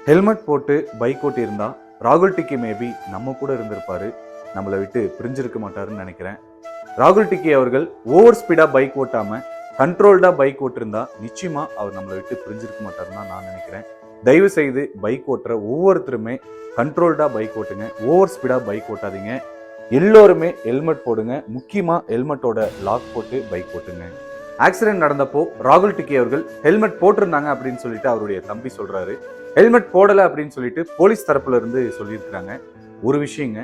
Helmet போட்டு bike ஓட்டி இருந்தா ராகுல் டிக்கி மேபி நம்ம கூட இருந்திருப்பாரு. நம்மளை விட்டு பிரிஞ்சிருக்க மாட்டாருன்னு நினைக்கிறேன். ராகுல் டிக்கி அவர்கள் ஓவர் ஸ்பீடா பைக் ஓட்டாம கண்ட்ரோல்டா பைக் ஓட்டிருந்தா நிச்சயமா அவர் நம்மளை விட்டு பிரிஞ்சிருக்க மாட்டாருன்னு நான் நினைக்கிறேன். தயவு செய்து பைக் ஓட்டுற ஒவ்வொருத்தருமே கண்ட்ரோல்டா பைக் ஓட்டுங்க, ஓவர் ஸ்பீடா பைக் ஓட்டாதீங்க. எல்லோருமே ஹெல்மெட் போடுங்க, முக்கியமா ஹெல்மெட்டோட லாக் போட்டு பைக் ஓட்டுங்க. ஆக்சிடென்ட் நடந்தப்போ ராகுல் டிக்கி அவர்கள் ஹெல்மெட் போட்டிருந்தாங்க அப்படின்னு சொல்லிட்டு அவருடைய தம்பி சொல்றாரு. ஹெல்மெட் போடலை அப்படின்னு சொல்லிட்டு போலீஸ் தரப்புல இருந்து சொல்லியிருக்கிறாங்க. ஒரு விஷயங்க,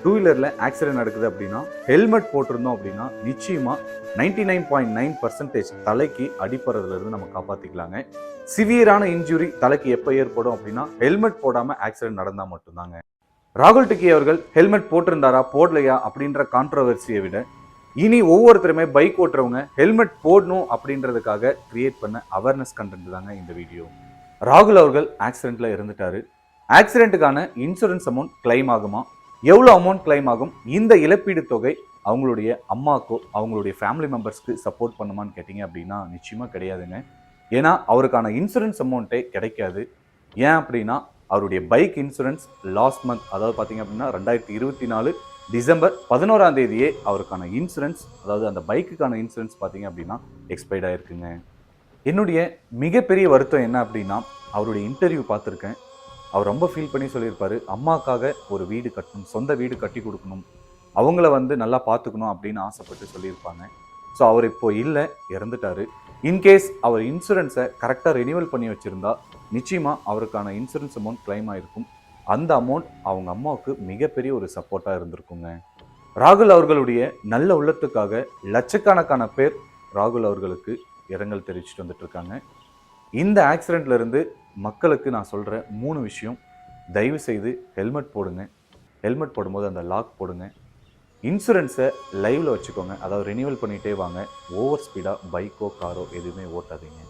டூ வீலர்ல ஆக்சிடென்ட் நடக்குது அப்படின்னா ஹெல்மெட் போட்டிருந்தோம் அப்படின்னா நிச்சயமா 99.9% தலைக்கு அடிப்படுறதுல இருந்து நம்ம காப்பாத்திக்கலாங்க. சிவியரான இன்ஜுரி தலைக்கு எப்போ ஏற்படும் அப்படின்னா ஹெல்மெட் போடாம ஆக்சிடென்ட் நடந்தா மட்டும்தாங்க. ராகுல் டிக்கி அவர்கள் ஹெல்மெட் போட்டிருந்தாரா போடலையா அப்படின்ற கான்ட்ரவர்சியை விட இனி ஒவ்வொருத்தருமே பைக் ஓட்டுறவங்க ஹெல்மெட் போடணும் அப்படின்றதுக்காக கிரியேட் பண்ண அவேர்னஸ் கண்டென்ட் தாங்க இந்த வீடியோ. ராகுல் அவர்கள் ஆக்சிடென்ட்ல இருந்துட்டாரு. ஆக்சிடென்ட்டுக்கான இன்சூரன்ஸ் அமௌண்ட் கிளைம் ஆகுமா, எவ்வளோ அமௌண்ட் கிளைம் ஆகும், இந்த இழப்பீடு தொகை அவங்களுடைய அம்மாக்கோ அவங்களுடைய ஃபேமிலி மெம்பர்ஸ்க்கு சப்போர்ட் பண்ணுமான்னு கேட்டிங்க அப்படின்னா நிச்சயமாக கிடையாதுங்க. ஏன்னா அவருக்கான இன்சூரன்ஸ் அமௌண்ட்டே கிடைக்காது. ஏன் அப்படின்னா அவருடைய பைக் இன்சூரன்ஸ் லாஸ்ட் மந்த், அதாவது பார்த்தீங்க அப்படின்னா 2024 டிசம்பர் 11 அவருக்கான இன்சூரன்ஸ், அதாவது அந்த பைக்குக்கான இன்சூரன்ஸ் பார்த்தீங்க அப்படின்னா எக்ஸ்பைர்ட் ஆயிருக்குங்க. என்னுடைய மிகப்பெரிய வருத்தம் என்ன அப்படின்னா, அவருடைய இன்டர்வியூ பார்த்துருக்கேன். அவர் ரொம்ப ஃபீல் பண்ணி சொல்லியிருப்பாரு, அம்மாக்காக ஒரு வீடு கட்டணும், சொந்த வீடு கட்டி கொடுக்கணும், அவங்கள நல்லா பார்த்துக்கணும் அப்படின்னு ஆசைப்பட்டு சொல்லியிருப்பாங்க. ஸோ அவர் இப்போ இல்லை, இறந்துட்டாரு. இன்கேஸ் அவர் இன்சூரன்ஸை கரெக்டாக ரெனியூவல் பண்ணி வச்சுருந்தா நிச்சயமாக அவருக்கான இன்சூரன்ஸ் அமௌண்ட் கிளைம் ஆகிருக்கும். அந்த அமௌண்ட் அவங்க அம்மாவுக்கு மிகப்பெரிய ஒரு சப்போர்ட்டாக இருந்திருக்குங்க. ராகுல் அவர்களுடைய நல்ல உள்ளத்துக்காக லட்சக்கணக்கான பேர் ராகுல் அவர்களுக்கு இரங்கல் தெரிவிச்சுட்டு வந்துட்டு இருக்காங்க. இந்த ஆக்சிடென்ட்ல இருந்து மக்களுக்கு நான் சொல்ற 3 விஷயம்: தயவு செய்து ஹெல்மெட் போடுங்க, ஹெல்மெட் போடும்போது அந்த லாக் போடுங்க, இன்சூரன்ஸை லைவ்ல வச்சுக்கோங்க, அதாவது ரெனியூவல் பண்ணிட்டே வாங்க, ஓவர் ஸ்பீடா பைக்கோ காரோ எதுவுமே ஓட்டாதீங்க.